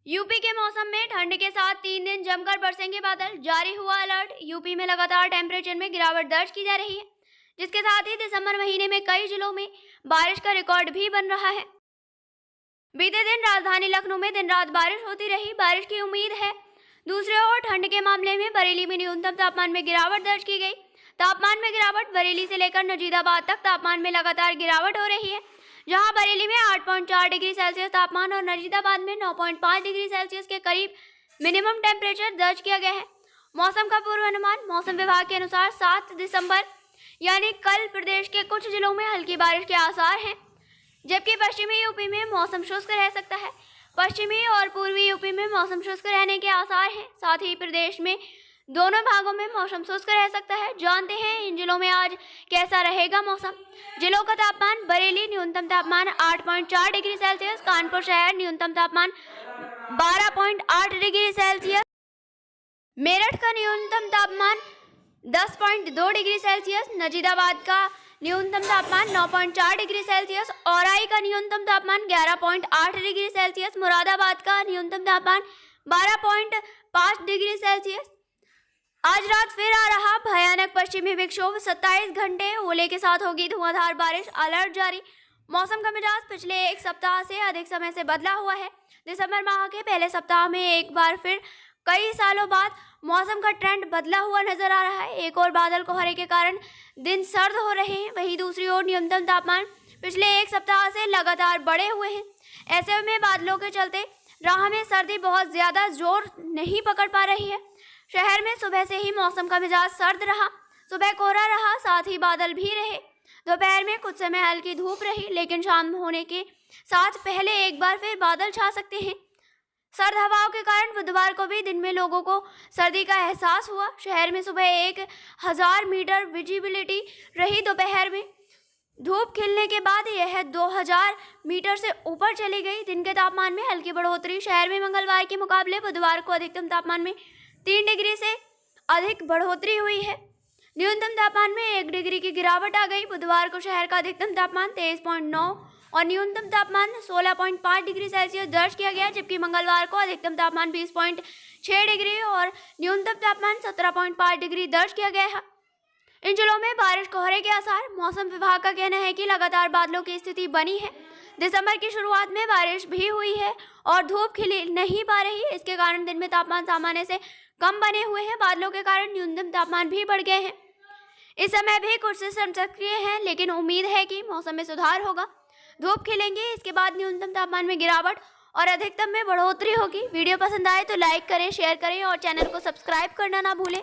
UP के मौसम में ठंड के साथ 3 दिन जमकर बरसेंगे बादल। जारी हुआ अलर्ट। यूपी में लगातार टेम्परेचर में गिरावट दर्ज की जा रही है, जिसके साथ ही दिसंबर महीने में कई जिलों में बारिश का रिकॉर्ड भी बन रहा है। बीते दिन राजधानी लखनऊ में दिन रात बारिश होती रही। बारिश की उम्मीद है। दूसरी ओर ठंड के मामले में बरेली में न्यूनतम तापमान में गिरावट दर्ज की गई। तापमान में गिरावट। बरेली से लेकर नजीदाबाद तक तापमान में लगातार गिरावट हो रही है, जहां बरेली में 8.4 डिग्री सेल्सियस तापमान और नजीदाबाद में 9.5 डिग्री सेल्सियस के करीब मिनिमम टेम्परेचर दर्ज किया गया है। मौसम का पूर्वानुमान। मौसम विभाग के अनुसार 7 दिसंबर यानी कल प्रदेश के कुछ जिलों में हल्की बारिश के आसार हैं, जबकि पश्चिमी यूपी में मौसम शुष्क रह सकता है। पश्चिमी और पूर्वी यूपी में मौसम शुष्क रहने के आसार हैं। साथ ही प्रदेश में दोनों भागों में मौसम शुष्क रह सकता है। जानते हैं इन जिलों में आज कैसा रहेगा मौसम। जिलों का तापमान। बरेली न्यूनतम तापमान 8.4 डिग्री सेल्सियस। कानपुर शहर न्यूनतम तापमान 12.8 डिग्री सेल्सियस। मेरठ का न्यूनतम तापमान 10.2 डिग्री सेल्सियस। नजीदाबाद का न्यूनतम तापमान 9.4 डिग्री सेल्सियस। औराई का न्यूनतम तापमान 11.8 डिग्री सेल्सियस। मुरादाबाद का न्यूनतम तापमान 12.5 डिग्री सेल्सियस। आज रात फिर आ रहा भयानक पश्चिमी विक्षोभ। 27 घंटे ओले के साथ होगी धुआंधार बारिश। अलर्ट जारी। मौसम का मिजाज पिछले एक सप्ताह से अधिक समय से बदला हुआ है। दिसंबर माह के पहले सप्ताह में एक बार फिर कई सालों बाद मौसम का ट्रेंड बदला हुआ नजर आ रहा है। एक और बादल कोहरे के कारण दिन सर्द हो रहे हैं, वहीं दूसरी ओर न्यूनतम तापमान पिछले एक सप्ताह से लगातार बढ़े हुए हैं। ऐसे में बादलों के चलते राह में सर्दी बहुत ज्यादा जोर नहीं पकड़ पा रही है। शहर में सुबह से ही मौसम का मिजाज सर्द रहा। सुबह कोहरा रहा, साथ ही बादल भी रहे। दोपहर में कुछ समय हल्की धूप रही, लेकिन शाम होने के साथ पहले एक बार फिर बादल छा सकते हैं। सर्द हवाओं के कारण बुधवार को भी दिन में लोगों को सर्दी का एहसास हुआ। शहर में सुबह 1000 मीटर विजिबिलिटी रही। दोपहर में धूप खिलने के बाद यह 2000 मीटर से ऊपर चली गई। दिन के तापमान में हल्की बढ़ोतरी। शहर में मंगलवार के मुकाबले बुधवार को अधिकतम तापमान में 3 डिग्री से अधिक बढ़ोतरी हुई है। न्यूनतम तापमान में 1 डिग्री की गिरावट आ गई। बुधवार को शहर का अधिकतम तापमान 23.9 और न्यूनतम तापमान 16.5 डिग्री सेल्सियस दर्ज किया गया, जबकि मंगलवार को अधिकतम तापमान 20.6 डिग्री और न्यूनतम तापमान 17.5 डिग्री दर्ज किया गया है। इन जिलों में बारिश कोहरे के आसार। मौसम विभाग का कहना है कि लगातार बादलों की स्थिति बनी है। दिसंबर की शुरुआत में बारिश भी हुई है और धूप खिल नहीं पा रही। इसके कारण दिन में तापमान सामान्य से कम बने हुए हैं। बादलों के कारण न्यूनतम तापमान भी बढ़ गए हैं। इस समय भी कुछ सिस्टम सक्रिय हैं, लेकिन उम्मीद है कि मौसम में सुधार होगा। धूप खिलेंगे, इसके बाद न्यूनतम तापमान में गिरावट और अधिकतम में बढ़ोतरी होगी। वीडियो पसंद आए तो लाइक करें, शेयर करें और चैनल को सब्सक्राइब करना ना भूलें।